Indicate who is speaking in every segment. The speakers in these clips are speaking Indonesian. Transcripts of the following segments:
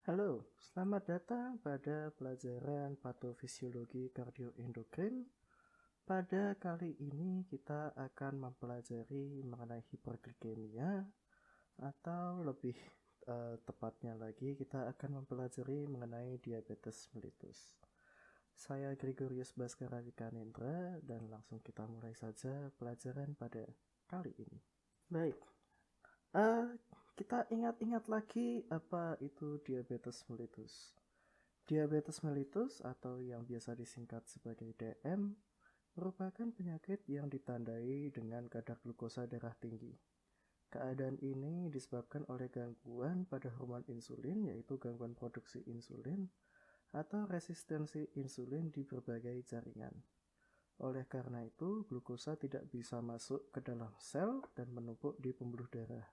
Speaker 1: Halo, selamat datang pada pelajaran patofisiologi kardioendokrin. Pada kali ini kita akan mempelajari mengenai hiperglikemia atau lebih tepatnya lagi kita akan mempelajari mengenai diabetes mellitus. Saya Gregorius Baskara Wikanendra dan langsung kita mulai saja pelajaran pada kali ini. Baik, uh, kita ingat-ingat lagi apa itu diabetes mellitus. Diabetes mellitus atau yang biasa disingkat sebagai DM merupakan penyakit yang ditandai dengan kadar glukosa darah tinggi. Keadaan ini disebabkan oleh gangguan pada hormon insulin, yaitu gangguan produksi insulin atau resistensi insulin di berbagai jaringan. Oleh karena itu, glukosa tidak bisa masuk ke dalam sel dan menumpuk di pembuluh darah.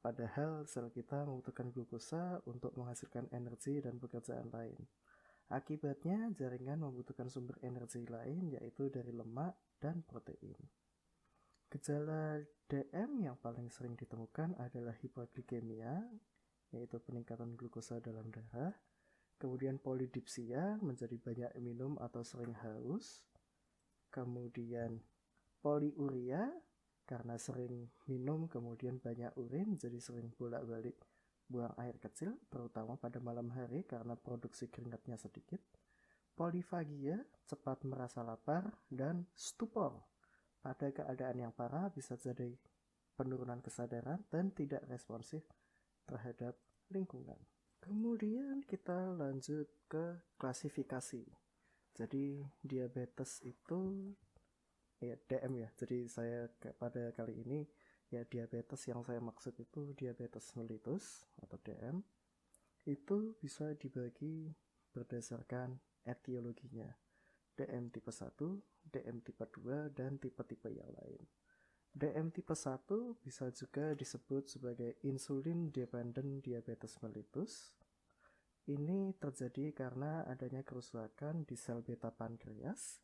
Speaker 1: Padahal sel kita membutuhkan glukosa untuk menghasilkan energi dan pekerjaan lain. Akibatnya, jaringan membutuhkan sumber energi lain, yaitu dari lemak dan protein. Gejala DM yang paling sering ditemukan adalah hipoglikemia, yaitu peningkatan glukosa dalam darah. Kemudian polidipsia, menjadi banyak minum atau sering haus. Kemudian poliuria, karena sering minum kemudian banyak urin, jadi sering bolak-balik buang air kecil, terutama pada malam hari karena produksi keringatnya sedikit. Polifagia, cepat merasa lapar, dan stupor. Pada keadaan yang parah bisa jadi penurunan kesadaran dan tidak responsif terhadap lingkungan. Kemudian kita lanjut ke klasifikasi. Jadi diabetes itu ya DM ya. Jadi saya pada kali ini ya diabetes yang saya maksud itu diabetes mellitus atau DM. Itu bisa dibagi berdasarkan etiologinya. DM tipe 1, DM tipe 2, dan tipe-tipe yang lain. DM tipe 1 bisa juga disebut sebagai insulin dependent diabetes mellitus. Ini terjadi karena adanya kerusakan di sel beta pankreas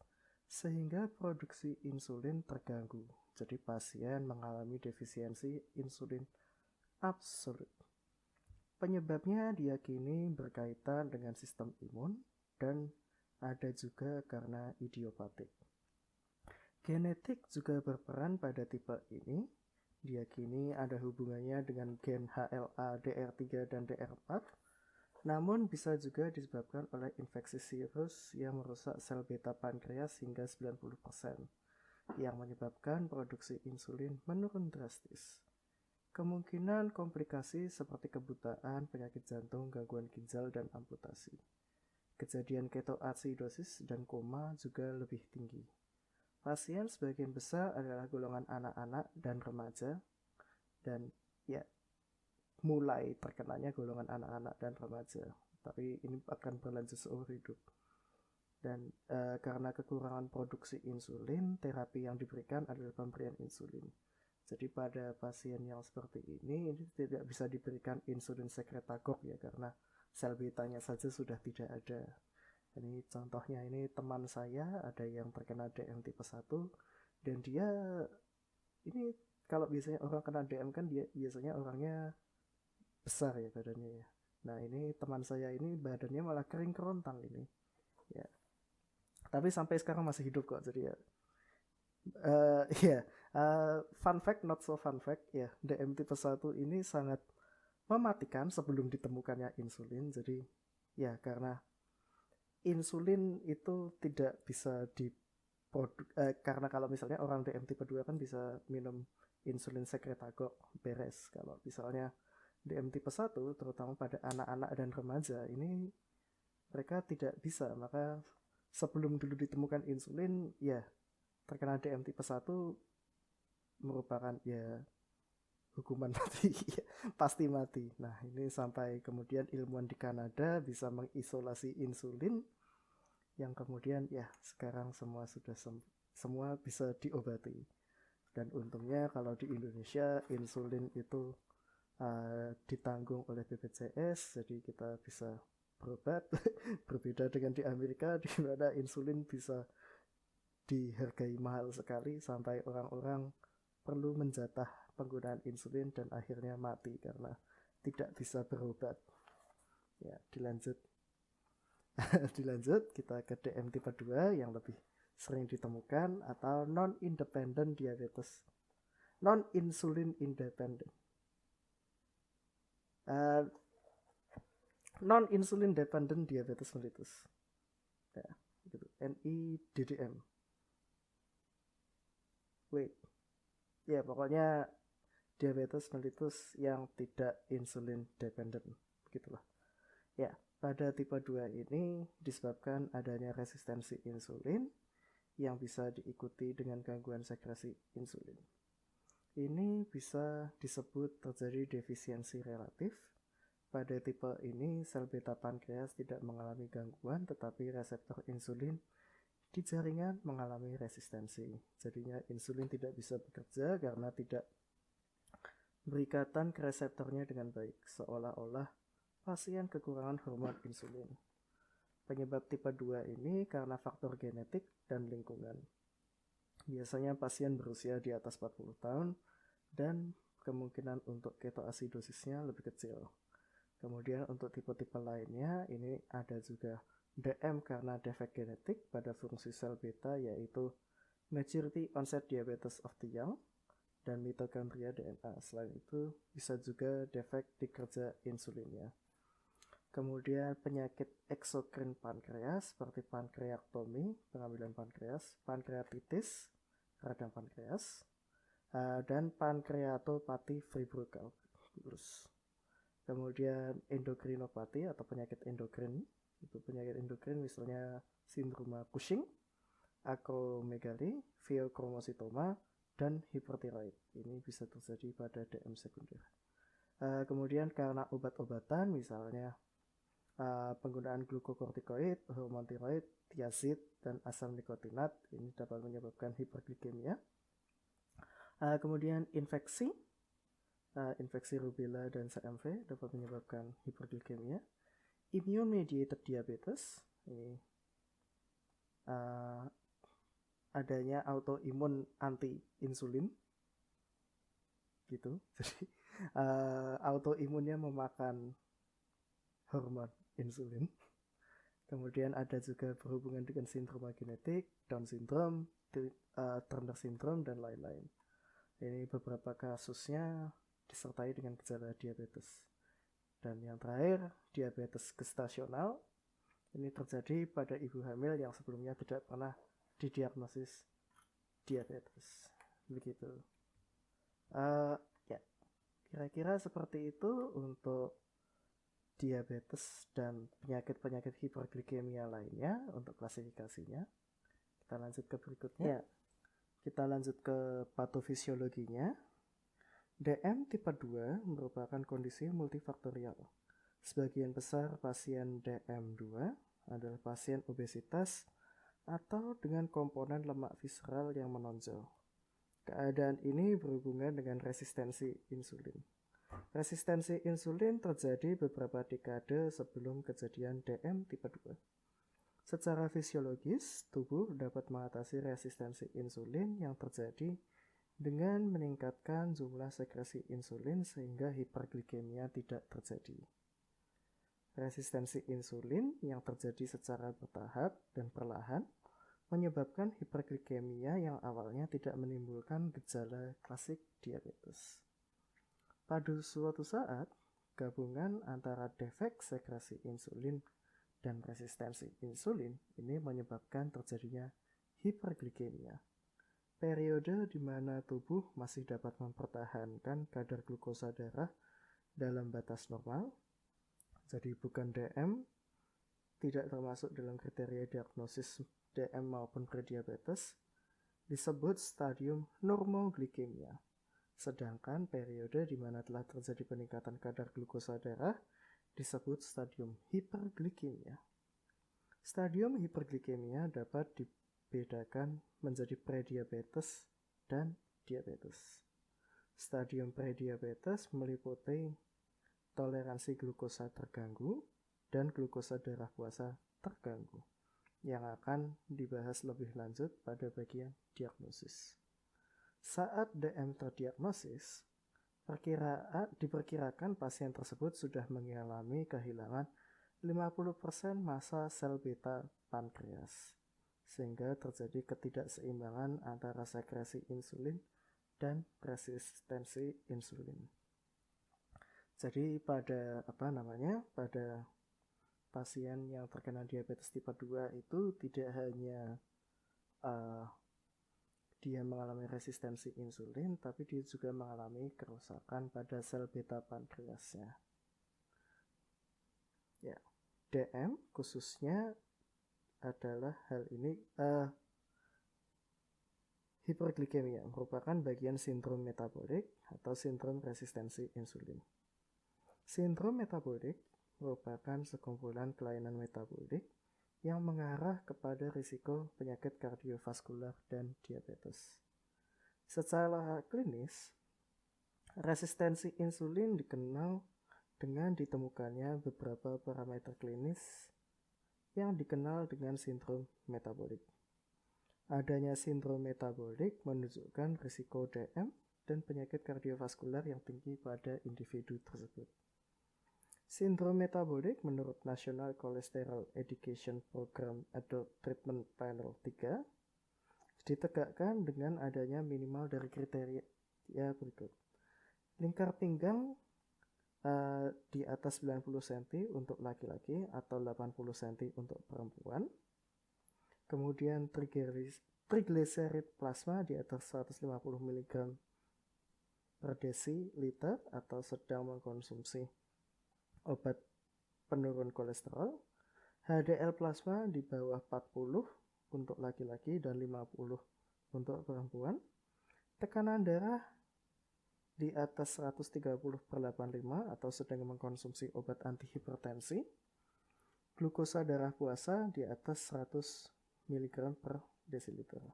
Speaker 1: sehingga produksi insulin terganggu. Jadi pasien mengalami defisiensi insulin absolut. Penyebabnya diyakini berkaitan dengan sistem imun dan ada juga karena idiopatik. Genetik juga berperan pada tipe ini. Diyakini ada hubungannya dengan gen HLA, DR3, dan DR4. Namun bisa juga disebabkan oleh infeksi virus yang merusak sel beta pankreas hingga 90%, yang menyebabkan produksi insulin menurun drastis. Kemungkinan komplikasi seperti kebutaan, penyakit jantung, gangguan ginjal, dan amputasi. Kejadian ketoacidosis dan koma juga lebih tinggi. Pasien sebagian besar adalah golongan anak-anak dan remaja, dan ya mulai terkenanya golongan anak-anak dan remaja. Tapi ini akan berlanjut seumur hidup. Dan karena kekurangan produksi insulin, terapi yang diberikan adalah pemberian insulin. Jadi pada pasien yang seperti ini tidak bisa diberikan insulin sekretagok ya, karena sel betanya saja sudah tidak ada. Ini contohnya, ini teman saya ada yang terkena DM tipe 1 dan dia ini kalau biasanya orang kena DM kan dia biasanya orangnya besar ya badannya ya. Nah ini teman saya ini badannya malah kering kerontang ini ya. Tapi sampai sekarang masih hidup kok, jadi ya ya, fun fact not so fun fact ya, DM tipe 1 ini sangat mematikan sebelum ditemukannya insulin. Jadi ya karena insulin itu tidak bisa karena kalau misalnya orang DM tipe 2 kan bisa minum insulin sekretagok beres. Kalau misalnya DM tipe 1 terutama pada anak-anak dan remaja ini mereka tidak bisa, maka sebelum dulu ditemukan insulin ya terkena DM tipe 1 merupakan ya hukuman mati. Pasti mati. Nah ini sampai kemudian ilmuwan di Kanada bisa mengisolasi insulin yang kemudian ya sekarang semua bisa diobati. Dan untungnya kalau di Indonesia insulin itu ditanggung oleh BPJS, jadi kita bisa berobat. Berbeda dengan di Amerika di mana insulin bisa dihargai mahal sekali sampai orang-orang perlu menjatah penggunaan insulin dan akhirnya mati karena tidak bisa berobat. Ya, dilanjut kita ke DM tipe 2 yang lebih sering ditemukan, atau non-independent diabetes, non-insulin independent, non-insulin dependent diabetes mellitus, ya, gitu. NIDDM. Ya pokoknya diabetes mellitus yang tidak insulin dependent, begitulah. Ya, pada tipe 2 ini disebabkan adanya resistensi insulin yang bisa diikuti dengan gangguan sekresi insulin. Ini bisa disebut terjadi defisiensi relatif. Pada tipe ini sel beta pankreas tidak mengalami gangguan, tetapi reseptor insulin di jaringan mengalami resistensi. Jadinya insulin tidak bisa bekerja karena tidak berikatan ke reseptornya dengan baik, seolah-olah pasien kekurangan hormon insulin. Penyebab tipe 2 ini karena faktor genetik dan lingkungan. Biasanya pasien berusia di atas 40 tahun dan kemungkinan untuk ketoasidosisnya lebih kecil. Kemudian untuk tipe-tipe lainnya ini ada juga DM karena defek genetik pada fungsi sel beta, yaitu maturity onset diabetes of the young dan mitokondria DNA. Selain itu bisa juga defek di kerja insulinnya. Kemudian penyakit eksokrin pankreas seperti pankreaktomi, pengambilan pankreas, pankreatitis, radang pankreas, dan pankreatopati fibroculus. Kemudian endokrinopati atau penyakit endokrin. Itu penyakit endokrin misalnya sindroma Cushing, acromegaly, pheochromocytoma, dan hipertiroid. Ini bisa terjadi pada DM sekunder. Kemudian karena obat-obatan misalnya penggunaan glukokortikoid, hormon tiroid, thiazid, dan asam nikotinat, ini dapat menyebabkan hiperglikemia. Kemudian infeksi rubella dan CMV dapat menyebabkan hiperglikemia. Immune mediated diabetes, ini adanya autoimun anti insulin gitu. Jadi autoimunnya memakan hormon insulin. Kemudian ada juga berhubungan dengan sindroma genetik, Down syndrome, Turner syndrome, dan lain-lain. Ini beberapa kasusnya disertai dengan gejala diabetes. Dan yang terakhir, diabetes gestasional. Ini terjadi pada ibu hamil yang sebelumnya tidak pernah didiagnosis diabetes. Begitu. Ya, kira-kira seperti itu untuk diabetes dan penyakit-penyakit hiperglikemia lainnya untuk klasifikasinya. Kita lanjut ke berikutnya. Ya, kita lanjut ke patofisiologinya. DM tipe 2 merupakan kondisi multifaktorial. Sebagian besar pasien DM2 adalah pasien obesitas atau dengan komponen lemak visceral yang menonjol. Keadaan ini berhubungan dengan resistensi insulin. Resistensi insulin terjadi beberapa dekade sebelum kejadian DM tipe 2. Secara fisiologis, tubuh dapat mengatasi resistensi insulin yang terjadi dengan meningkatkan jumlah sekresi insulin sehingga hiperglikemia tidak terjadi. Resistensi insulin yang terjadi secara bertahap dan perlahan menyebabkan hiperglikemia yang awalnya tidak menimbulkan gejala klasik diabetes. Pada suatu saat, gabungan antara defek sekresi insulin dan resistensi insulin ini menyebabkan terjadinya hiperglikemia. Periode di mana tubuh masih dapat mempertahankan kadar glukosa darah dalam batas normal, jadi bukan DM, tidak termasuk dalam kriteria diagnosis DM maupun prediabetes, disebut stadium normoglikemia. Sedangkan periode di mana telah terjadi peningkatan kadar glukosa darah disebut stadium hiperglikemia. Stadium hiperglikemia dapat dibedakan menjadi prediabetes dan diabetes. Stadium prediabetes meliputi toleransi glukosa terganggu dan glukosa darah puasa terganggu, yang akan dibahas lebih lanjut pada bagian diagnosis. Saat DM terdiagnosis, diperkirakan pasien tersebut sudah mengalami kehilangan 50% massa sel beta pankreas, sehingga terjadi ketidakseimbangan antara sekresi insulin dan resistensi insulin. Jadi pada pada pasien yang terkena diabetes tipe 2 itu tidak hanya dia mengalami resistensi insulin, tapi dia juga mengalami kerusakan pada sel beta pankreasnya. Ya, DM khususnya adalah hal ini hiperglikemia merupakan bagian sindrom metabolik atau sindrom resistensi insulin. Sindrom metabolik merupakan sekumpulan kelainan metabolik yang mengarah kepada risiko penyakit kardiovaskular dan diabetes. Secara klinis, resistensi insulin dikenal dengan ditemukannya beberapa parameter klinis yang dikenal dengan sindrom metabolik. Adanya sindrom metabolik menunjukkan risiko DM dan penyakit kardiovaskular yang tinggi pada individu tersebut. Sindrom metabolik menurut National Cholesterol Education Program Adult Treatment Panel 3 ditegakkan dengan adanya minimal dari kriteria berikut. Lingkar pinggang di atas 90 cm untuk laki-laki atau 80 cm untuk perempuan. Kemudian triglycerid plasma di atas 150 mg per desiliter atau sedang mengkonsumsi obat penurun kolesterol. HDL plasma di bawah 40 untuk laki-laki dan 50 untuk perempuan. Tekanan darah di atas 130/85 atau sedang mengkonsumsi obat antihipertensi. Glukosa darah puasa di atas 100 mg per desiliter.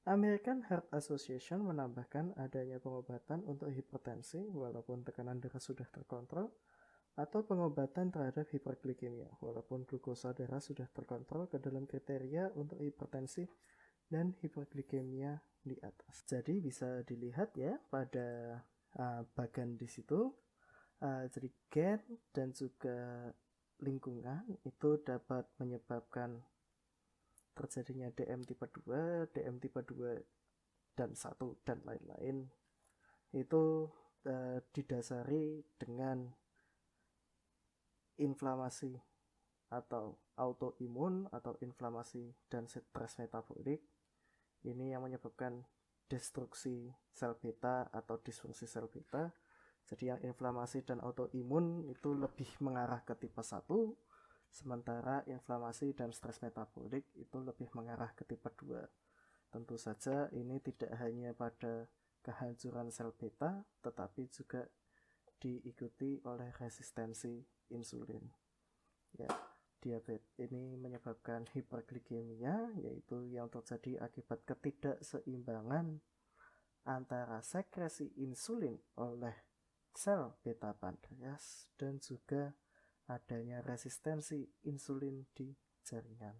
Speaker 1: American Heart Association menambahkan adanya pengobatan untuk hipertensi walaupun tekanan darah sudah terkontrol, atau pengobatan terhadap hiperglikemia walaupun glukosa darah sudah terkontrol ke dalam kriteria untuk hipertensi dan hiperglikemia di atas. Jadi bisa dilihat ya pada bagan di situ. Jadi gen dan juga lingkungan itu dapat menyebabkan terjadinya DM tipe 2, DM tipe 2 dan 1 dan lain-lain. Itu didasari dengan inflamasi atau autoimun atau inflamasi dan stres metabolik. Ini yang menyebabkan destruksi sel beta atau disfungsi sel beta. Jadi yang inflamasi dan autoimun itu lebih mengarah ke tipe 1, sementara inflamasi dan stres metabolik itu lebih mengarah ke tipe 2. Tentu saja ini tidak hanya pada kehancuran sel beta, tetapi juga diikuti oleh resistensi insulin. Ya, diabetes ini menyebabkan hiperglikemia, yaitu yang terjadi akibat ketidakseimbangan antara sekresi insulin oleh sel beta pankreas dan juga adanya resistensi insulin di jaringan.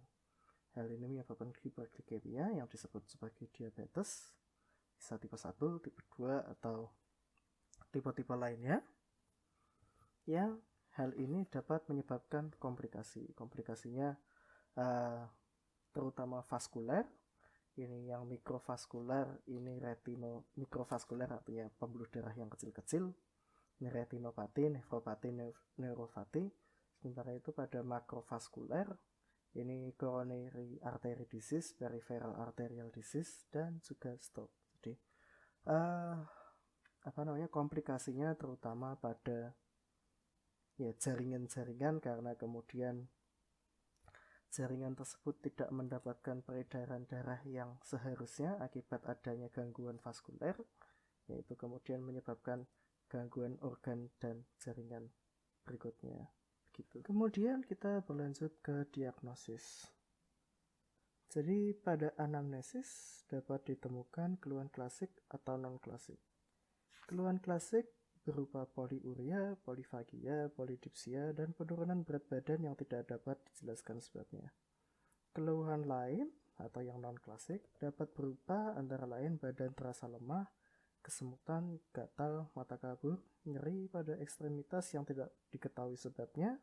Speaker 1: Hal ini menyebabkan hiperglikemia yang disebut sebagai diabetes, bisa tipe 1, tipe 2, atau tipe-tipe lainnya. Yang hal ini dapat menyebabkan komplikasi. Komplikasinya terutama vaskuler. Ini yang mikrovaskuler, ini mikrovaskuler artinya pembuluh darah yang kecil-kecil. Ini retinopati, nefropati, neuropati. Sementara itu pada makrovaskuler, ini coronary artery disease, peripheral arterial disease, dan juga stroke. Jadi komplikasinya terutama pada jaringan-jaringan, karena kemudian jaringan tersebut tidak mendapatkan peredaran darah yang seharusnya akibat adanya gangguan vaskuler, yaitu kemudian menyebabkan gangguan organ dan jaringan berikutnya. Begitu. Kemudian kita berlanjut ke diagnosis. Jadi pada anamnesis dapat ditemukan keluhan klasik atau non-klasik. Keluhan klasik berupa poliuria, polifagia, polidipsia, dan penurunan berat badan yang tidak dapat dijelaskan sebabnya. Keluhan lain atau yang non-klasik dapat berupa antara lain badan terasa lemah, kesemutan, gatal, mata kabur, nyeri pada ekstremitas yang tidak diketahui sebabnya,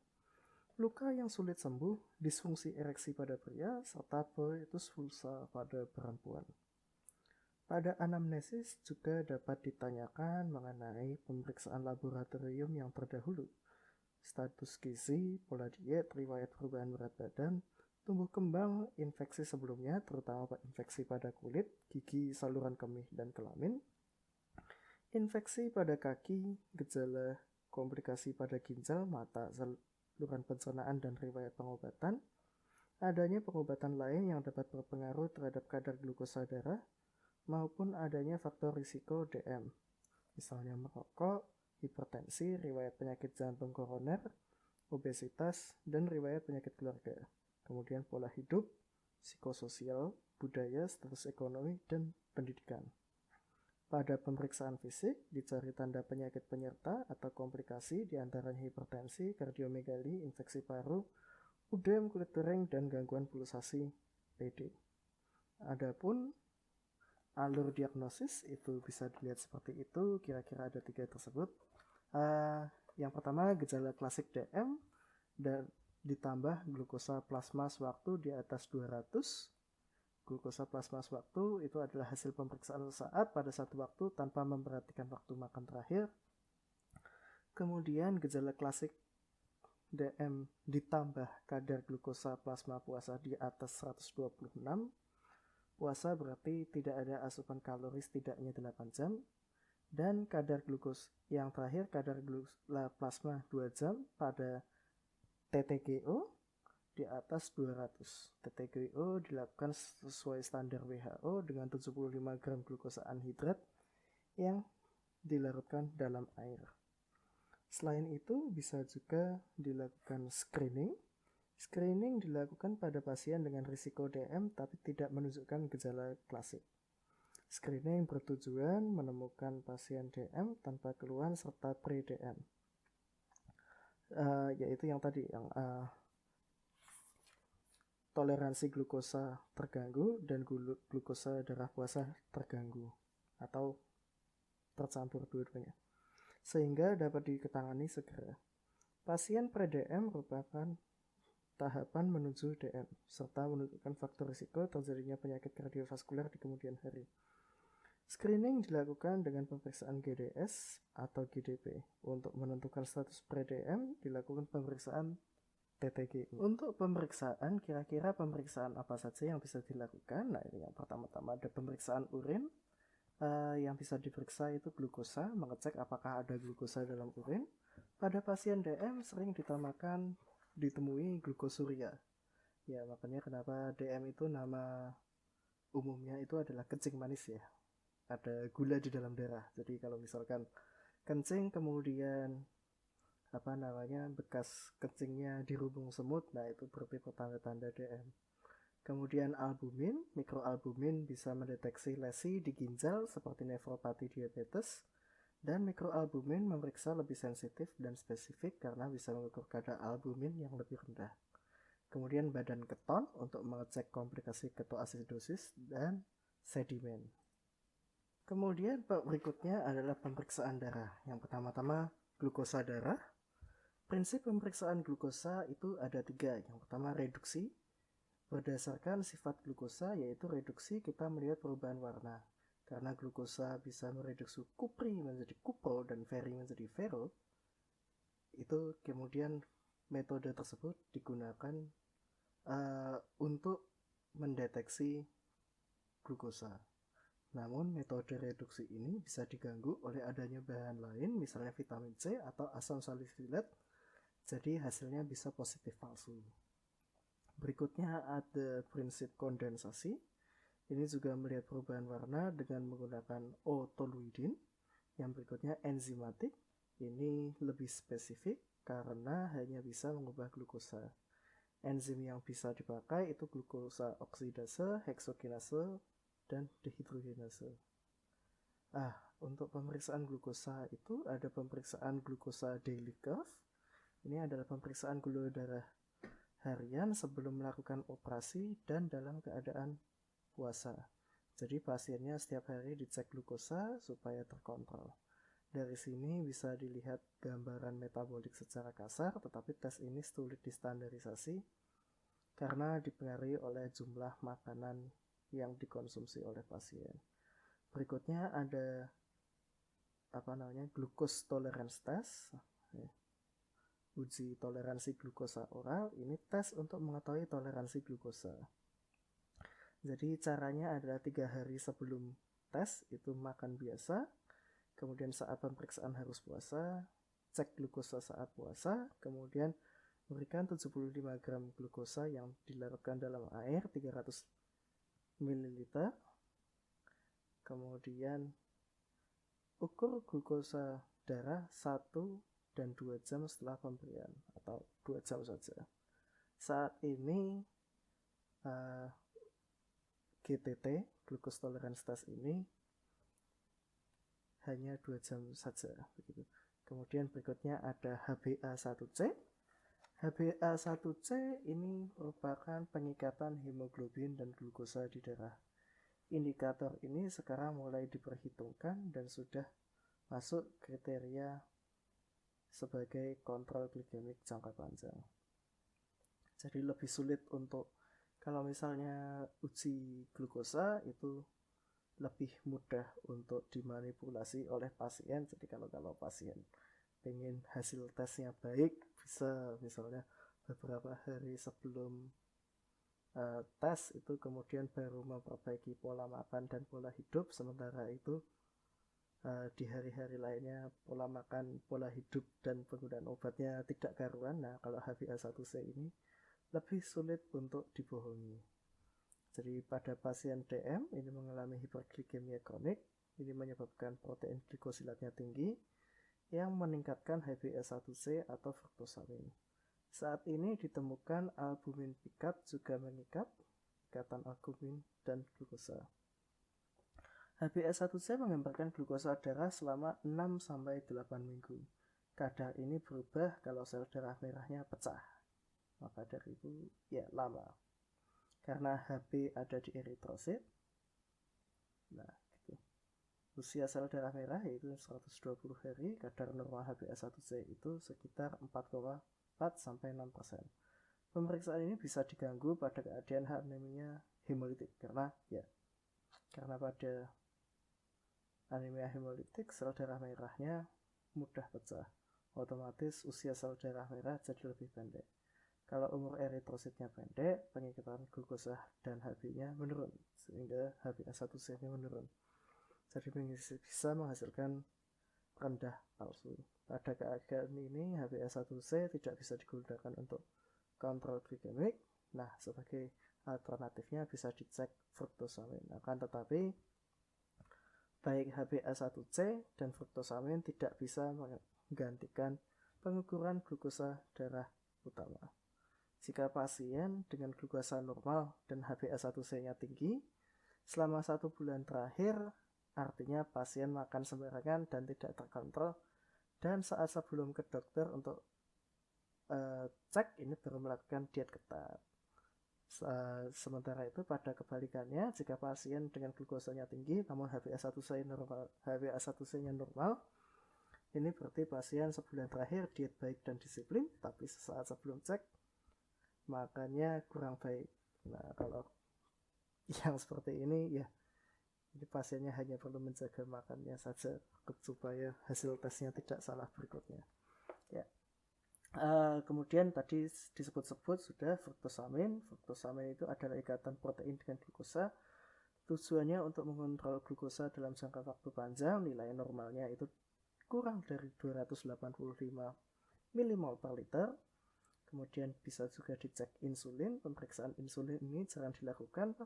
Speaker 1: luka yang sulit sembuh, disfungsi ereksi pada pria, serta coitus pulsa pada perempuan. Pada anamnesis juga dapat ditanyakan mengenai pemeriksaan laboratorium yang terdahulu, status gizi, pola diet, riwayat perubahan berat badan, tumbuh kembang, infeksi sebelumnya, terutama infeksi pada kulit, gigi, saluran kemih, dan kelamin, infeksi pada kaki, gejala komplikasi pada ginjal, mata, saluran pencernaan, dan riwayat pengobatan, adanya pengobatan lain yang dapat berpengaruh terhadap kadar glukosa darah, maupun adanya faktor risiko DM, misalnya merokok, hipertensi, riwayat penyakit jantung koroner, obesitas, dan riwayat penyakit keluarga. Kemudian pola hidup, psikososial, budaya, status ekonomi, dan pendidikan. Pada pemeriksaan fisik, dicari tanda penyakit penyerta atau komplikasi diantaranya hipertensi, kardiomegali, infeksi paru, udem, kulit kering, dan gangguan pulsasi PD. Adapun alur diagnosis itu bisa dilihat seperti itu, kira-kira ada 3 tersebut. Yang pertama, gejala klasik DM dan ditambah glukosa plasma sewaktu di atas 200. Glukosa plasma sewaktu itu adalah hasil pemeriksaan sesaat pada satu waktu tanpa memperhatikan waktu makan terakhir. Kemudian gejala klasik DM ditambah kadar glukosa plasma puasa di atas 126. Puasa berarti tidak ada asupan kalori setidaknya 8 jam. Dan kadar glukos yang terakhir, kadar glukosa plasma 2 jam pada TTGO di atas 200. TTGO dilakukan sesuai standar WHO dengan 75 gram glukosa anhidrat yang dilarutkan dalam air. Selain itu, bisa juga dilakukan screening. Screening dilakukan pada pasien dengan risiko DM tapi tidak menunjukkan gejala klasik. Screening bertujuan menemukan pasien DM tanpa keluhan serta pre-DM. Yaitu yang tadi, yang toleransi glukosa terganggu dan glukosa darah puasa terganggu atau tercampur dua-duanya, sehingga dapat diketangani segera. Pasien pre-DM merupakan tahapan menuju DM serta menunjukkan faktor risiko terjadinya penyakit kardiovaskuler di kemudian hari. Screening dilakukan dengan pemeriksaan GDS atau GDP. Untuk menentukan status pre-DM dilakukan pemeriksaan TTG. Untuk pemeriksaan, kira-kira pemeriksaan apa saja yang bisa dilakukan? Nah, ini yang pertama-tama ada pemeriksaan urin. Yang bisa diperiksa itu glukosa, mengecek apakah ada glukosa dalam urin. Pada pasien DM sering ditemui glukosuria. Ya, makanya kenapa DM itu nama umumnya itu adalah kencing manis ya. Ada gula di dalam darah. Jadi kalau misalkan kencing kemudian bekas kencingnya dirubung semut, nah itu berarti tanda-tanda DM. Kemudian albumin, mikroalbumin bisa mendeteksi lesi di ginjal seperti nefropati diabetes, dan mikroalbumin memeriksa lebih sensitif dan spesifik karena bisa mengukur kadar albumin yang lebih rendah. Kemudian badan keton untuk mengecek komplikasi ketoasidosis dan sedimen. Kemudian berikutnya adalah pemeriksaan darah. Yang pertama-tama glukosa darah. Prinsip pemeriksaan glukosa itu ada 3. Yang pertama reduksi. Berdasarkan sifat glukosa yaitu reduksi kita melihat perubahan warna. Karena glukosa bisa mereduksi kupri menjadi kupro dan feri menjadi fero. Itu kemudian metode tersebut digunakan untuk mendeteksi glukosa. Namun metode reduksi ini bisa diganggu oleh adanya bahan lain, misalnya vitamin C atau asam salisilat, jadi hasilnya bisa positif palsu. Berikutnya ada prinsip kondensasi. Ini juga melihat perubahan warna dengan menggunakan O-toluidin. Yang berikutnya enzimatik. Ini lebih spesifik karena hanya bisa mengubah glukosa. Enzim yang bisa dipakai itu glukosa oksidase, heksokinase, dan dehidrogenase. Untuk pemeriksaan glukosa itu ada pemeriksaan glukosa daily curve. Ini adalah pemeriksaan gula darah harian sebelum melakukan operasi dan dalam keadaan puasa. Jadi pasiennya setiap hari dicek glukosa supaya terkontrol. Dari sini bisa dilihat gambaran metabolik secara kasar, tetapi tes ini sulit distandarisasi karena dipengaruhi oleh jumlah makanan yang dikonsumsi oleh pasien. Berikutnya ada glucose tolerance test. Uji toleransi glukosa oral, ini tes untuk mengetahui toleransi glukosa. Jadi caranya adalah 3 hari sebelum tes itu makan biasa, kemudian saat pemeriksaan harus puasa, cek glukosa saat puasa, kemudian memberikan 75 gram glukosa yang dilarutkan dalam air 300 ml, kemudian ukur glukosa darah 1 dan 2 jam setelah pemberian, atau 2 jam saja. Saat ini GTT, glucose tolerance test ini hanya 2 jam saja begitu. Kemudian berikutnya ada HbA1c. HbA1c ini merupakan pengikatan hemoglobin dan glukosa di darah. Indikator ini sekarang mulai diperhitungkan dan sudah masuk kriteria sebagai kontrol glikemik jangka panjang. Jadi lebih sulit untuk, kalau misalnya uji glukosa itu lebih mudah untuk dimanipulasi oleh pasien. Jadi kalau pasien pengen hasil tesnya baik, bisa misalnya beberapa hari sebelum tes itu kemudian baru memperbaiki pola makan dan pola hidup, sementara itu di hari-hari lainnya pola makan, pola hidup, dan penggunaan obatnya tidak karuan. Nah, kalau HbA1c ini lebih sulit untuk dibohongi. Jadi pada pasien DM ini mengalami hiperglikemia kronik, ini menyebabkan protein glikosilatnya tinggi yang meningkatkan HbA1c atau fruktosamin. Saat ini ditemukan albumin pikat juga mengikat ikatan albumin dan glukosa. HbA1c menggambarkan glukosa darah selama 6-8 minggu. Kadar ini berubah kalau sel darah merahnya pecah. Maka dari itu ya lama. Karena Hb ada di eritrosit. Nah, gitu. Usia sel darah merah yaitu 120 hari, kadar normal HbA1c itu sekitar 4,4-6%. Pemeriksaan ini bisa diganggu pada keadaan anemia hemolitik karena pada anemia hemolitik sel darah merahnya mudah pecah. Otomatis usia sel darah merah jadi lebih pendek. Kalau umur eritrositnya pendek, pengikatan glukosa dan Hb-nya menurun, sehingga HbA1c-nya menurun. Jadi bisa menghasilkan rendah palsu. Pada keadaan ini HbA1c tidak bisa digunakan untuk kontrol glikemik. Nah, sebagai alternatifnya bisa dicek fruktosamin. Akan tetapi baik HbA1c dan fruktosamin tidak bisa menggantikan pengukuran glukosa darah utama. Jika pasien dengan glukosa normal dan HbA1c-nya tinggi selama 1 bulan terakhir, artinya pasien makan sembarangan dan tidak terkontrol, dan saat sebelum ke dokter untuk cek ini baru melakukan diet ketat. Sementara itu pada kebalikannya, jika pasien dengan glukosanya tinggi namun HbA1c-nya normal, ini berarti pasien sebulan terakhir diet baik dan disiplin, tapi sesaat sebelum cek makannya kurang baik. Nah, kalau yang seperti ini ya, ini pasiennya hanya perlu menjaga makannya saja supaya hasil tesnya tidak salah berikutnya. Ya. Kemudian tadi disebut-sebut sudah fruktosamin. Fruktosamin itu adalah ikatan protein dengan glukosa. Tujuannya untuk mengontrol glukosa dalam jangka waktu panjang. Nilai normalnya itu kurang dari 285 mmol per liter. Kemudian bisa juga dicek insulin. Pemeriksaan insulin ini jarang dilakukan,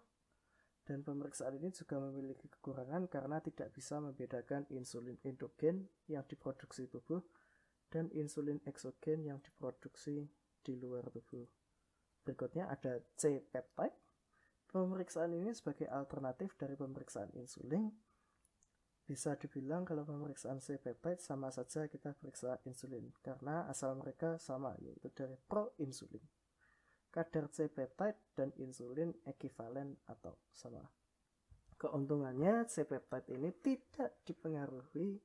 Speaker 1: dan pemeriksaan ini juga memiliki kekurangan karena tidak bisa membedakan insulin endogen yang diproduksi tubuh dan insulin eksogen yang diproduksi di luar tubuh. Berikutnya ada C-peptide. Pemeriksaan ini sebagai alternatif dari pemeriksaan insulin. Bisa dibilang kalau pemeriksaan C-peptide sama saja kita periksa insulin, karena asal mereka sama, yaitu dari proinsulin. Kadar C-peptide dan insulin ekivalen atau sama. Keuntungannya C-peptide ini tidak dipengaruhi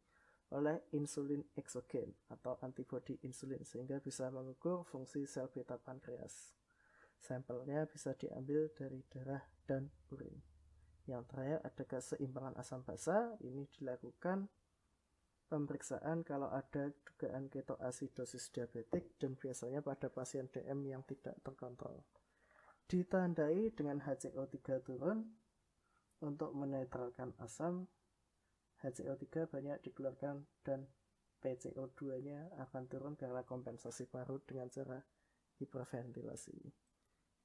Speaker 1: oleh insulin eksogen atau antibodi insulin sehingga bisa mengukur fungsi sel beta pankreas. Sampelnya bisa diambil dari darah dan urin. Yang terakhir ada keseimbangan asam basa. Ini dilakukan pemeriksaan kalau ada dugaan ketoasidosis diabetik dan biasanya pada pasien DM yang tidak terkontrol. Ditandai dengan HCO3 turun untuk menetralkan asam. HCO3 banyak dikeluarkan dan PCO2-nya akan turun karena kompensasi parut dengan cara hiperventilasi.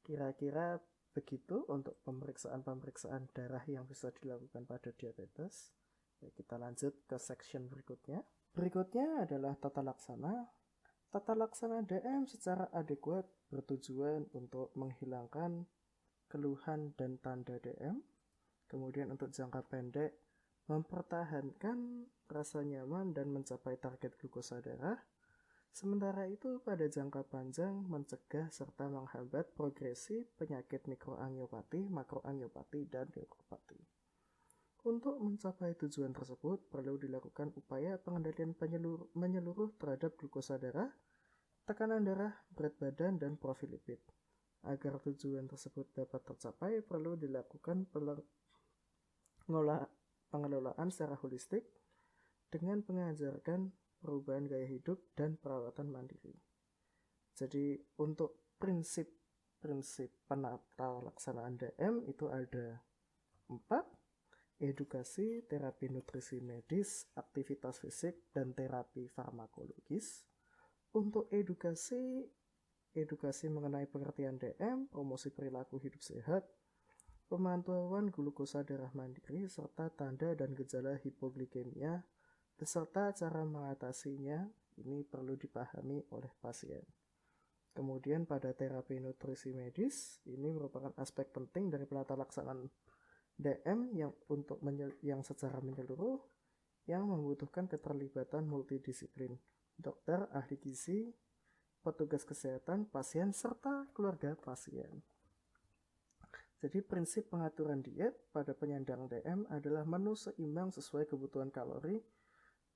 Speaker 1: Kira-kira begitu untuk pemeriksaan-pemeriksaan darah yang bisa dilakukan pada diabetes. Kita lanjut ke section berikutnya. Berikutnya adalah tata laksana. Tata laksana DM secara adekuat bertujuan untuk menghilangkan keluhan dan tanda DM. Kemudian untuk jangka pendek, mempertahankan rasa nyaman dan mencapai target glukosa darah. Sementara itu pada jangka panjang mencegah serta menghambat progresi penyakit mikroangiopati, makroangiopati, dan neuropati. Untuk mencapai tujuan tersebut perlu dilakukan upaya pengendalian menyeluruh terhadap glukosa darah, tekanan darah, berat badan, dan profil lipid. Agar tujuan tersebut dapat tercapai perlu dilakukan pengelolaan secara holistik dengan mengajarkan perubahan gaya hidup dan perawatan mandiri. Jadi untuk prinsip penata laksanaan DM itu ada 4: edukasi, terapi nutrisi medis, aktivitas fisik, dan terapi farmakologis. Untuk edukasi mengenai pengertian DM, promosi perilaku hidup sehat, pemantauan glukosa darah mandiri, serta tanda dan gejala hipoglikemia, beserta cara mengatasinya, ini perlu dipahami oleh pasien. Kemudian pada terapi nutrisi medis, ini merupakan aspek penting dari penata laksanaan DM yang secara menyeluruh, yang membutuhkan keterlibatan multidisiplin, dokter, ahli gizi, petugas kesehatan, pasien, serta keluarga pasien. Jadi prinsip pengaturan diet pada penyandang DM adalah menu seimbang sesuai kebutuhan kalori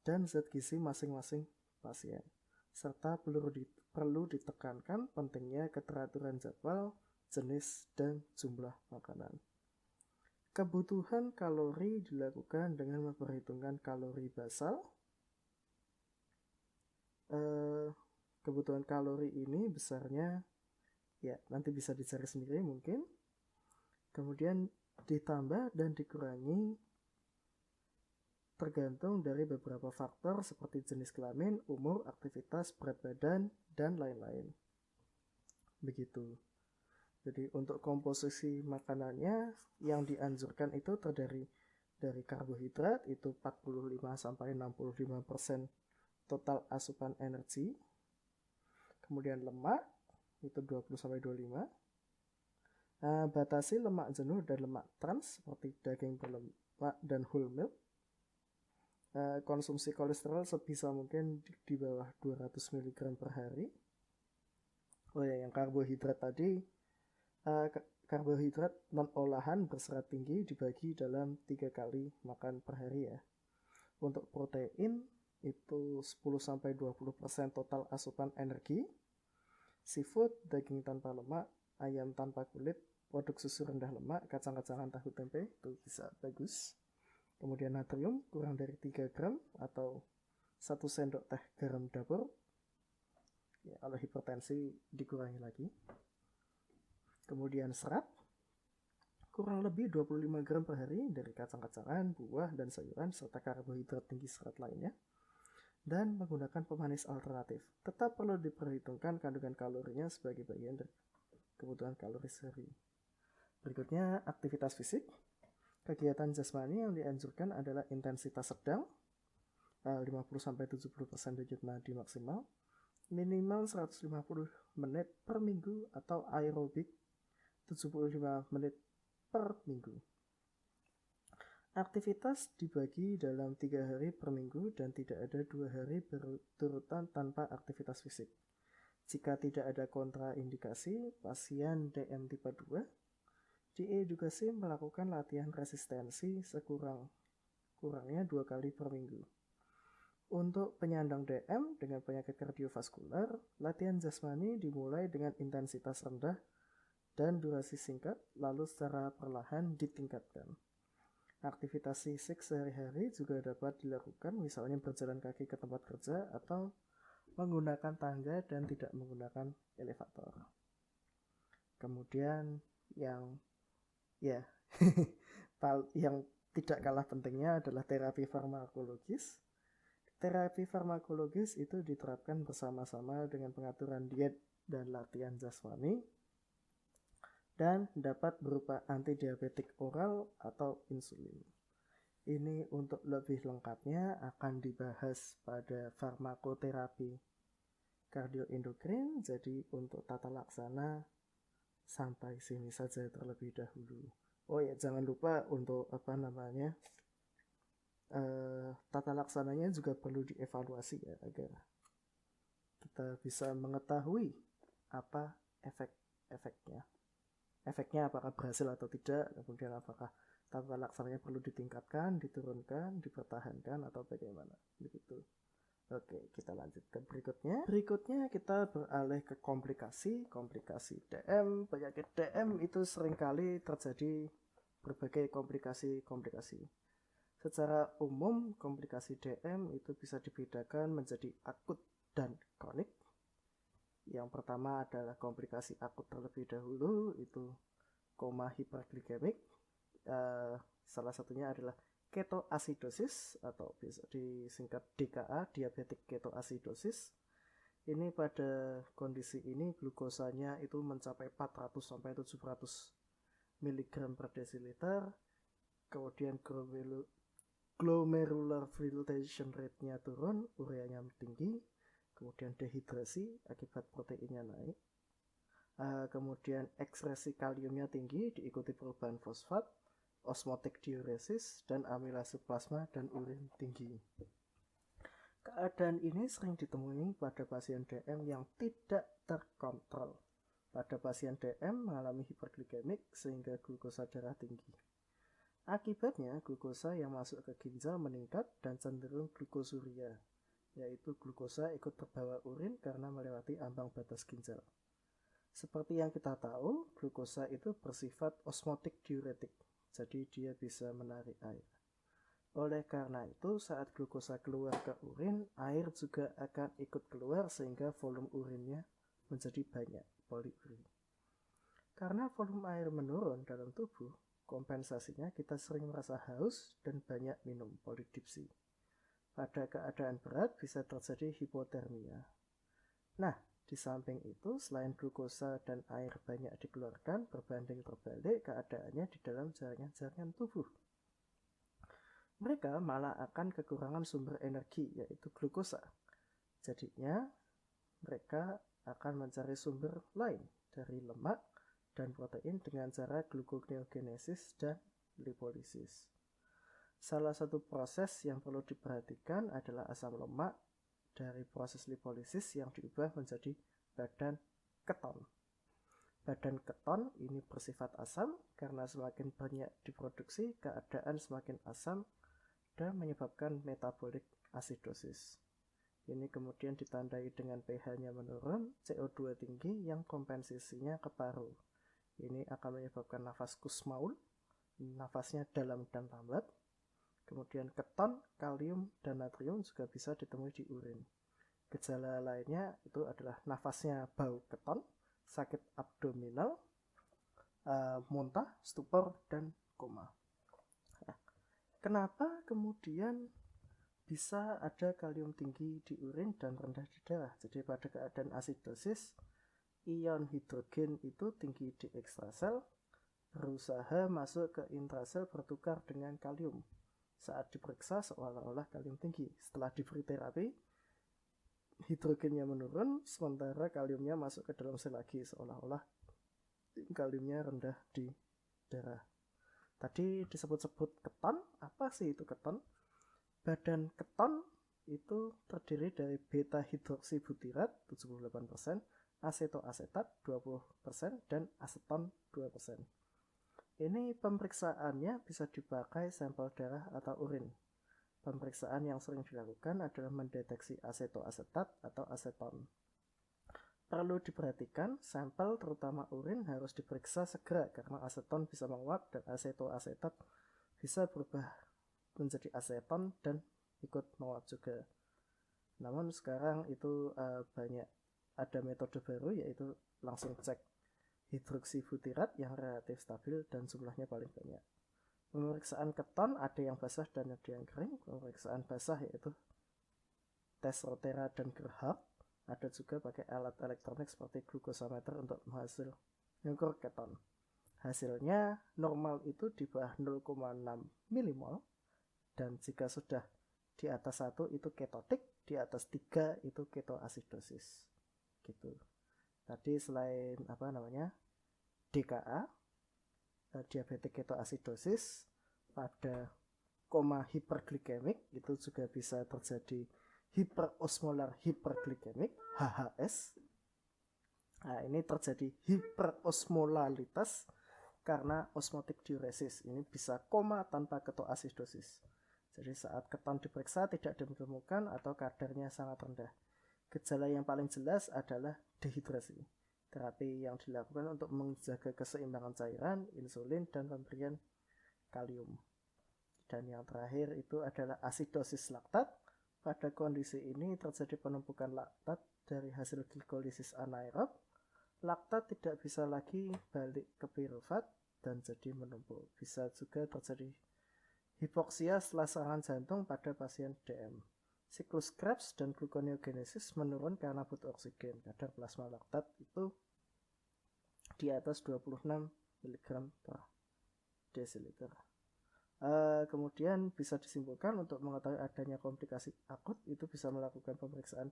Speaker 1: dan zat gizi masing-masing pasien. Serta perlu ditekankan pentingnya keteraturan jadwal, jenis, dan jumlah makanan. Kebutuhan kalori dilakukan dengan memperhitungkan kalori basal. Kebutuhan kalori ini besarnya ya nanti bisa dicari sendiri mungkin. Kemudian ditambah dan dikurangi tergantung dari beberapa faktor seperti jenis kelamin, umur, aktivitas, berat badan, dan lain-lain. Begitu. Jadi untuk komposisi makanannya yang dianjurkan itu terdiri dari karbohidrat itu 45-65% total asupan energi. Kemudian lemak itu 20-25%. Batasi lemak jenuh dan lemak trans seperti daging berlemak dan whole milk. Konsumsi kolesterol sebisa mungkin di bawah 200 mg per hari. Oh ya, yang karbohidrat tadi, karbohidrat non olahan berserat tinggi dibagi dalam 3 kali makan per hari ya. Untuk protein itu 10-20% total asupan energi. Seafood, daging tanpa lemak, ayam tanpa kulit, produk susu rendah lemak, kacang-kacangan, tahu, tempe itu bisa bagus. Kemudian natrium kurang dari 3 gram atau 1 sendok teh garam dapur. Ya, kalau hipertensi dikurangi lagi. Kemudian serat kurang lebih 25 gram per hari dari kacang-kacangan, buah, dan sayuran serta karbohidrat tinggi serat lainnya. Dan menggunakan pemanis alternatif. Tetap perlu diperhitungkan kandungan kalorinya sebagai bagian dari kebutuhan kalori sehari. Berikutnya aktivitas fisik. Kegiatan jasmani yang dianjurkan adalah intensitas sedang 50-70% denyut nadi maksimal, minimal 150 menit per minggu atau aerobik 75 menit per minggu. Aktivitas dibagi dalam 3 hari per minggu dan tidak ada 2 hari berurutan tanpa aktivitas fisik. Jika tidak ada kontraindikasi, pasien DM tipe 2 diedukasi melakukan latihan resistensi sekurang-kurangnya 2 kali per minggu. Untuk penyandang DM dengan penyakit kardiovaskular, latihan jasmani dimulai dengan intensitas rendah dan durasi singkat, lalu secara perlahan ditingkatkan. Aktivitas fisik sehari-hari juga dapat dilakukan, misalnya berjalan kaki ke tempat kerja atau menggunakan tangga dan tidak menggunakan elevator. Kemudian yang yang tidak kalah pentingnya adalah terapi farmakologis. Terapi farmakologis itu diterapkan bersama-sama dengan pengaturan diet dan latihan jasmani dan dapat berupa antidiabetik oral atau insulin. Ini untuk lebih lengkapnya akan dibahas pada farmakoterapi kardioendokrin. Jadi untuk tata laksana sampai sini saja terlebih dahulu. Oh ya, jangan lupa untuk tata laksananya juga perlu dievaluasi ya, agar kita bisa mengetahui apa efeknya apakah berhasil atau tidak, kemudian apakah tata laksananya perlu ditingkatkan, diturunkan, dipertahankan atau bagaimana begitu. Oke, kita lanjut ke berikutnya. Berikutnya kita beralih ke komplikasi DM. Penyakit DM itu seringkali terjadi berbagai komplikasi. Secara umum, komplikasi DM itu bisa dibedakan menjadi akut dan kronik. Yang pertama adalah komplikasi akut terlebih dahulu, itu koma hiperglikemik. Salah satunya adalah ketoasidosis atau bisa disingkat DKA, diabetic ketoasidosis. Ini pada kondisi ini glukosanya itu mencapai 400 sampai 700 mg per desiliter. Kemudian glomerular filtration rate-nya turun, ureanya tinggi, kemudian dehidrasi akibat proteinnya naik. Kemudian ekskresi kaliumnya tinggi, diikuti perubahan fosfat, osmotic diuresis, dan amilase plasma dan urin tinggi. Keadaan ini sering ditemui pada pasien DM yang tidak terkontrol. Pada pasien DM mengalami hiperglikemik sehingga glukosa darah tinggi. Akibatnya, glukosa yang masuk ke ginjal meningkat dan cenderung glukosuria, yaitu glukosa ikut terbawa urin karena melewati ambang batas ginjal. Seperti yang kita tahu, glukosa itu bersifat osmotic diuretik, jadi dia bisa menarik air. Oleh karena itu, saat glukosa keluar ke urin, air juga akan ikut keluar sehingga volume urinnya menjadi banyak, poliurin. Karena volume air menurun dalam tubuh, kompensasinya kita sering merasa haus dan banyak minum, polidipsi. Pada keadaan berat bisa terjadi hipotermia. Nah, di samping itu selain glukosa dan air banyak dikeluarkan, berbanding terbalik keadaannya di dalam jaringan-jaringan tubuh. Mereka malah akan kekurangan sumber energi, yaitu glukosa. Jadinya mereka akan mencari sumber lain dari lemak dan protein dengan cara gluconeogenesis dan lipolisis. Salah satu proses yang perlu diperhatikan adalah asam lemak dari proses lipolisis yang diubah menjadi badan keton. Badan keton ini bersifat asam karena semakin banyak diproduksi, keadaan semakin asam dan menyebabkan metabolic acidosis. Ini kemudian ditandai dengan pH-nya menurun, CO2 tinggi yang kompensasinya ke paru. Ini akan menyebabkan nafas kusmaul, nafasnya dalam dan lambat. Kemudian keton, kalium, dan natrium juga bisa ditemui di urin. Gejala lainnya itu adalah nafasnya bau keton, sakit abdominal, muntah, stupor, dan koma. Kenapa kemudian bisa ada kalium tinggi di urin dan rendah di darah? Jadi pada keadaan asidosis, ion hidrogen itu tinggi di ekstrasel, berusaha masuk ke intrasel bertukar dengan kalium. Saat diperiksa seolah-olah kalium tinggi. Setelah diberi terapi, hidrogennya menurun, sementara kaliumnya masuk ke dalam sel lagi, seolah-olah kaliumnya rendah di darah. Tadi disebut-sebut keton. Apa sih itu keton? Badan keton itu terdiri dari beta hidroksibutirat 78%, asetoasetat 20%, dan aseton 2%. Ini pemeriksaannya bisa dipakai sampel darah atau urin. Pemeriksaan yang sering dilakukan adalah mendeteksi asetoasetat atau aseton. Perlu diperhatikan, sampel terutama urin harus diperiksa segera karena aseton bisa menguap dan asetoasetat bisa berubah menjadi aseton dan ikut menguap juga. Namun sekarang itu banyak ada metode baru, yaitu langsung cek hidroksibutirat yang relatif stabil dan jumlahnya paling banyak. Pemeriksaan keton ada yang basah dan ada yang kering. Pemeriksaan basah yaitu tes Rotera dan Gerhardt. Ada juga pakai alat elektronik seperti glukosameter untuk menghasil mengukur keton. Hasilnya normal itu di bawah 0,6 mmol, dan jika sudah di atas 1 itu ketotik, di atas 3 itu ketoasidosis. Gitu. Tadi selain DKA, diabetik ketoasidosis, pada koma hiperglikemik itu juga bisa terjadi hiperosmolar hiperglikemik HHS. Nah, ini terjadi hiperosmolalitas karena osmotic diuresis. Ini bisa koma tanpa ketoasidosis. Jadi saat keton diperiksa tidak ditemukan atau kadarnya sangat rendah. Gejala yang paling jelas adalah dehidrasi. Terapi yang dilakukan untuk menjaga keseimbangan cairan, insulin, dan pemberian kalium. Dan yang terakhir itu adalah asidosis laktat. Pada kondisi ini terjadi penumpukan laktat dari hasil glikolisis anaerob. Laktat tidak bisa lagi balik ke piruvat dan jadi menumpuk. Bisa juga terjadi hipoksia setelah serangan jantung pada pasien DM. Siklus Krebs dan gluconeogenesis menurun karena butuh oksigen. Kadar plasma laktat itu di atas 26 mg per desiliter. Kemudian bisa disimpulkan untuk mengetahui adanya komplikasi akut itu bisa melakukan pemeriksaan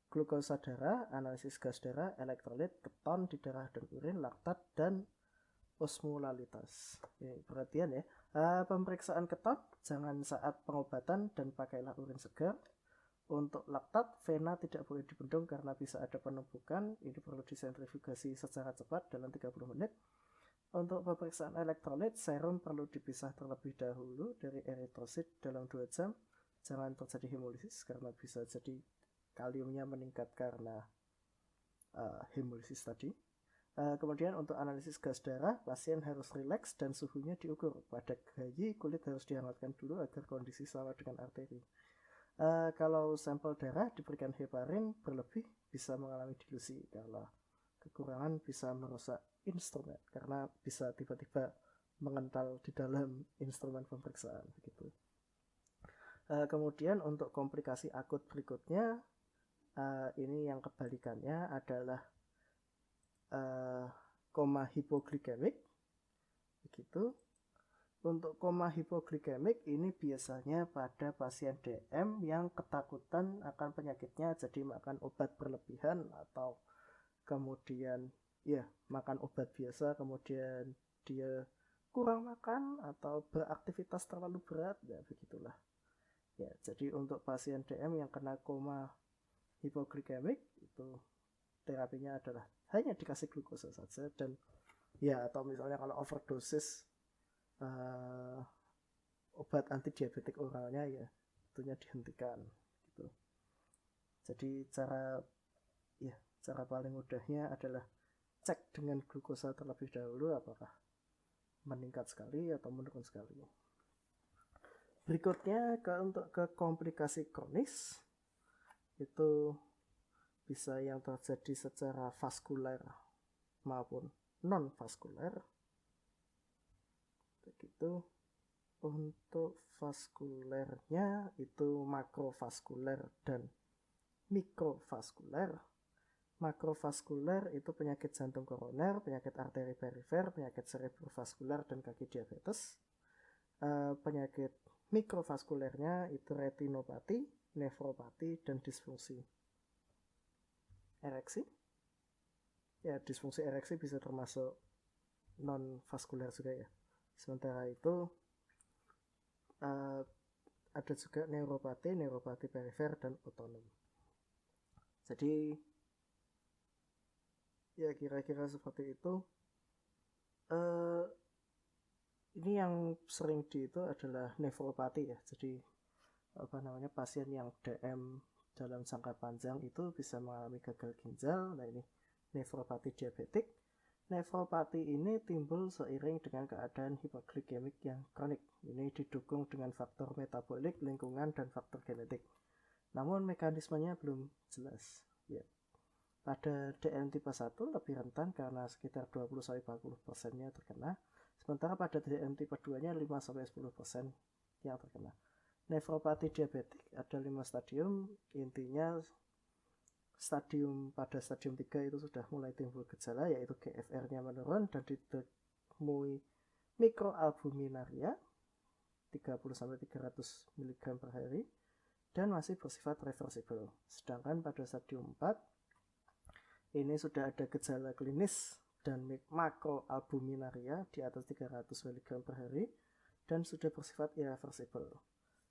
Speaker 1: glukosa darah, analisis gas darah, elektrolit, keton di darah dan urin, laktat, dan osmolalitas. Perhatian ya, pemeriksaan keton jangan saat pengobatan dan pakailah urin segar. Untuk laktat, vena tidak boleh dibendung karena bisa ada penumpukan. Ini perlu disentrifugasi secara cepat dalam 30 menit. Untuk pemeriksaan elektrolit, serum perlu dipisah terlebih dahulu dari eritrosit dalam 2 jam. Jangan terjadi hemolisis karena bisa jadi kaliumnya meningkat karena hemolisis tadi. Kemudian untuk analisis gas darah, pasien harus rileks dan suhunya diukur. Pada bayi, kulit harus dihangatkan dulu agar kondisi sama dengan arteri. Kalau sampel darah diberikan heparin berlebih bisa mengalami dilusi. Kalau kekurangan bisa merusak instrumen karena bisa tiba-tiba mengental di dalam instrumen pemeriksaan begitu. Kemudian untuk komplikasi akut berikutnya, ini yang kebalikannya adalah koma hipoglikemik begitu. Untuk koma hipoglikemik ini biasanya pada pasien DM yang ketakutan akan penyakitnya, jadi makan obat berlebihan atau kemudian makan obat biasa, kemudian dia kurang makan atau beraktivitas terlalu berat, ya begitulah. Ya, jadi untuk pasien DM yang kena koma hipoglikemik itu terapinya adalah hanya dikasih glukosa saja, dan atau misalnya kalau overdosis obat antidiabetik oralnya tentunya dihentikan gitu. Jadi cara paling mudahnya adalah cek dengan glukosa terlebih dahulu apakah meningkat sekali atau menurun sekali. Berikutnya untuk komplikasi kronis itu bisa yang terjadi secara vaskuler maupun non vaskuler. Begitu. Untuk vaskulernya itu makrovaskuler dan mikrovaskuler. Makrovaskuler itu penyakit jantung koroner, penyakit arteri perifer, penyakit cerebrovaskular, dan kaki diabetes. Penyakit mikrovaskulernya itu retinopati, nefropati, dan disfungsi ereksi. Ya, disfungsi ereksi bisa termasuk non-vaskuler juga ya. Sementara itu ada juga neuropati perifer, dan otonom. Jadi ya kira-kira seperti itu. Ini yang sering itu adalah nefropati ya. Jadi pasien yang DM dalam jangka panjang itu bisa mengalami gagal ginjal. Nah, ini nefropati diabetik. Nefropati ini timbul seiring dengan keadaan hipoglikemik yang kronik. Ini didukung dengan faktor metabolik, lingkungan, dan faktor genetik. Namun mekanismenya belum jelas. Ya. Pada DM tipe 1 lebih rentan karena sekitar 20-40%-nya terkena. Sementara pada DM tipe 2-nya 5-10% yang terkena. Nefropati diabetik ada 5 stadium. Intinya pada stadium 3 itu sudah mulai timbul gejala, yaitu GFR-nya menurun dan ditemui mikroalbuminaria 30-300 mg per hari dan masih bersifat reversible. Sedangkan pada stadium 4 ini sudah ada gejala klinis dan makroalbuminaria di atas 300 mg per hari dan sudah bersifat irreversible.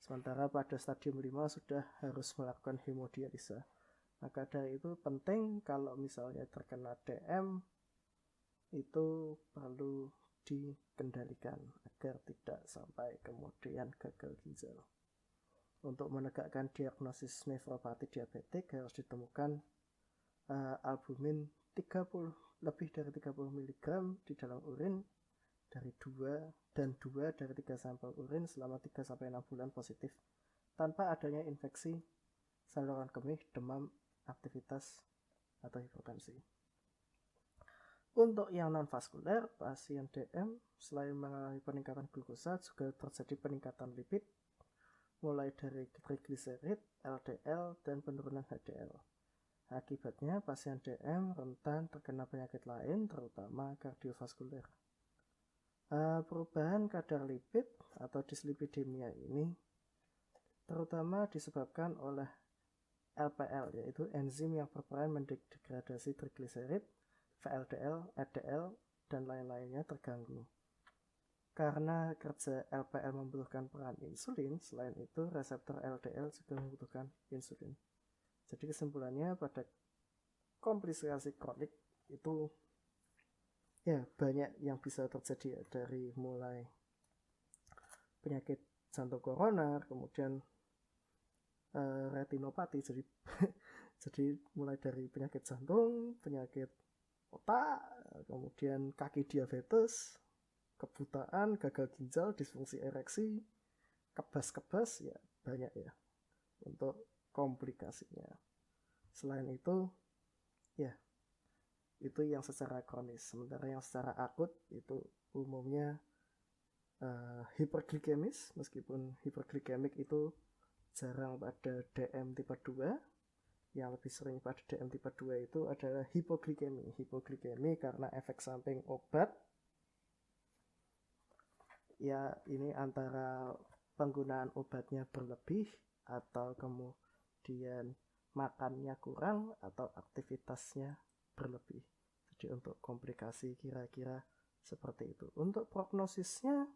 Speaker 1: Sementara pada stadium 5 sudah harus melakukan hemodialisa. Maka dari itu penting kalau misalnya terkena DM itu perlu dikendalikan agar tidak sampai kemudian gagal ginjal. Untuk menegakkan diagnosis nefropati diabetik harus ditemukan albumin lebih dari 30 mg di dalam urin dari 2 dari 3 sampel urin selama 3-6 bulan positif tanpa adanya infeksi saluran kemih, demam, aktivitas atau hipertensi. Untuk yang non-vaskuler, pasien DM selain mengalami peningkatan glukosa juga terjadi peningkatan lipid mulai dari trigliserid, LDL, dan penurunan HDL. Akibatnya pasien DM rentan terkena penyakit lain terutama kardiovaskuler. Perubahan kadar lipid atau dislipidemia ini terutama disebabkan oleh LPL, yaitu enzim yang berperan mendegradasi trigliserid, VLDL, LDL, dan lain-lainnya terganggu. Karena kerja LPL membutuhkan peran insulin, selain itu reseptor LDL juga membutuhkan insulin. Jadi kesimpulannya pada komplikasi kronik itu ya banyak yang bisa terjadi, dari mulai penyakit jantung koroner, kemudian retinopati, jadi mulai dari penyakit jantung, penyakit otak, kemudian kaki diabetes, kebutaan, gagal ginjal, disfungsi ereksi, kebas ya banyak ya untuk komplikasinya. Selain itu ya itu yang secara kronis, sementara yang secara akut itu umumnya hiperglikemis, meskipun hiperglikemik itu jarang pada DM tipe 2. Yang lebih sering pada DM tipe 2 itu adalah hipoglikemi. Hipoglikemi karena efek samping obat. Ya, ini antara penggunaan obatnya berlebih atau kemudian makannya kurang atau aktivitasnya berlebih. Jadi untuk komplikasi kira-kira seperti itu. Untuk prognosisnya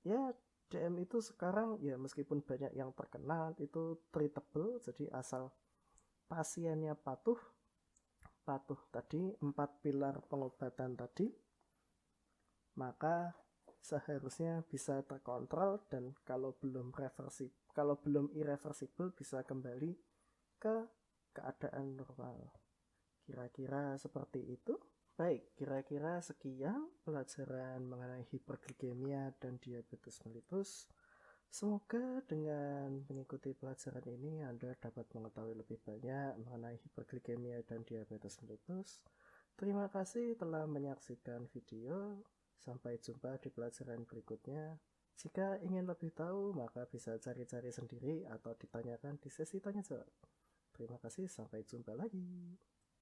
Speaker 1: ya DM itu sekarang ya meskipun banyak yang terkena itu treatable, jadi asal pasiennya patuh tadi 4 pilar pengobatan tadi, maka seharusnya bisa terkontrol dan kalau belum irreversible bisa kembali ke keadaan normal. Kira-kira seperti itu. Baik, kira-kira sekian pelajaran mengenai hiperglikemia dan diabetes mellitus. Semoga dengan mengikuti pelajaran ini Anda dapat mengetahui lebih banyak mengenai hiperglikemia dan diabetes mellitus. Terima kasih telah menyaksikan video. Sampai jumpa di pelajaran berikutnya. Jika ingin lebih tahu, maka bisa cari-cari sendiri atau ditanyakan di sesi tanya jawab. Terima kasih, sampai jumpa lagi.